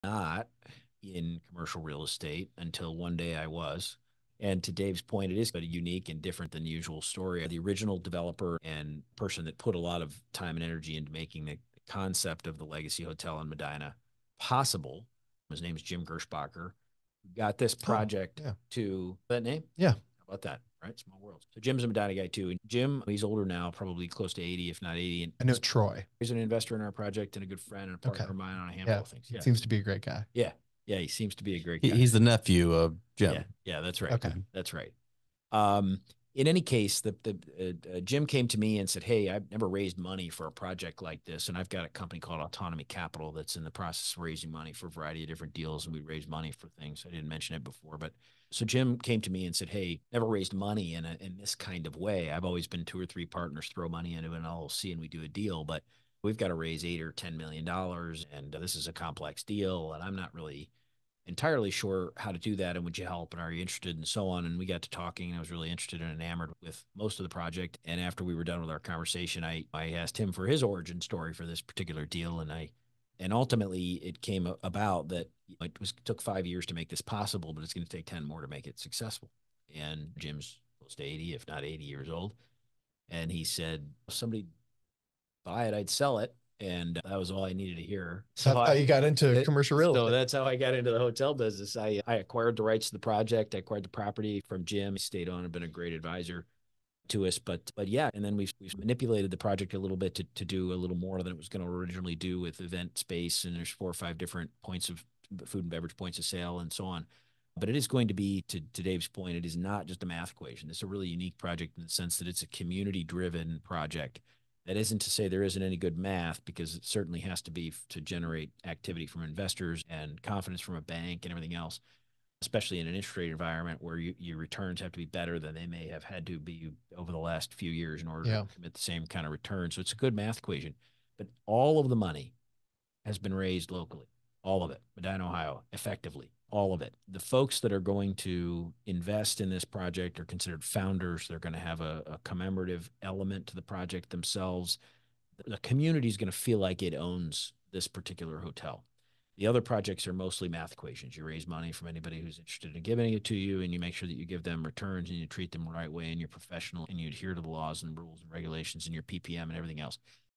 Not in commercial real estate until one day I was. And to Dave's point, it is a unique and different than usual story. The original developer and person that put a lot of time and energy into making the concept of the Legacy Hotel in Medina possible, his name's Jim Gershbacher, got this Oh, project yeah. to that name. Yeah. How about that? Right? Small world. So Jim's a Medina guy too. And Jim, he's older now, probably close to 80, if not 80. And I know Troy. he's an investor in our project and a good friend and a Okay. partner of mine on a handful Yeah. of things. He Yeah. seems to be a great guy. Yeah. Yeah. He seems to be a great He, guy. he's the nephew of Yeah. Jim. Yeah. That's right. Okay. That's right. Um, in any case, the Jim came to me and said, "Hey, I've never raised money for a project like this, and I've got a company called Autonomy Capital that's in the process of raising money for a variety of different deals, and we raise money for things. I didn't mention it before, but so Jim came to me and said, "Hey, never raised money in this kind of way. I've always been two or three partners throw money into an LLC and we do a deal, but we've got to raise $8 or $10 million, and this is a complex deal, and I'm not really." Entirely sure how to do that and would you help and are you interested and so on, and we got to talking and I was really interested and enamored with most of the project, and after we were done with our conversation I asked him for his origin story for this particular deal, and ultimately it came about that took 5 years to make this possible, but it's going to take 10 more to make it successful. And Jim's close to 80 if not 80 years old, and he said if somebody buy it I'd sell it, and that was all I needed to hear. So that's how you got into commercial real So estate. that's how I got into the hotel business. I acquired the rights to the project. I acquired the property from Jim. He stayed on and been a great advisor to us. But yeah, and then we've manipulated the project a little bit to do a little more than it was going to originally do with event space. And there's 4 or 5 different points of food and beverage points of sale and so on. But it is going to be, to Dave's point, it is not just a math equation. It's a really unique project in the sense that it's a community driven project. That isn't to say there isn't any good math, because it certainly has to be to generate activity from investors and confidence from a bank and everything else, especially in an interest rate environment where your returns have to be better than they may have had to be over the last few years in order Yeah. to commit the same kind of return. So it's a good math equation. But all of the money has been raised locally, all of it, Medina, Ohio, effectively, all of it. The folks that are going to invest in this project are considered founders. They're going to have a commemorative element to the project themselves. The community is going to feel like it owns this particular hotel. The other projects are mostly math equations. You raise money from anybody who's interested in giving it to you, and you make sure that you give them returns and you treat them the right way, and you're professional and you adhere to the laws and rules and regulations and your PPM and everything else.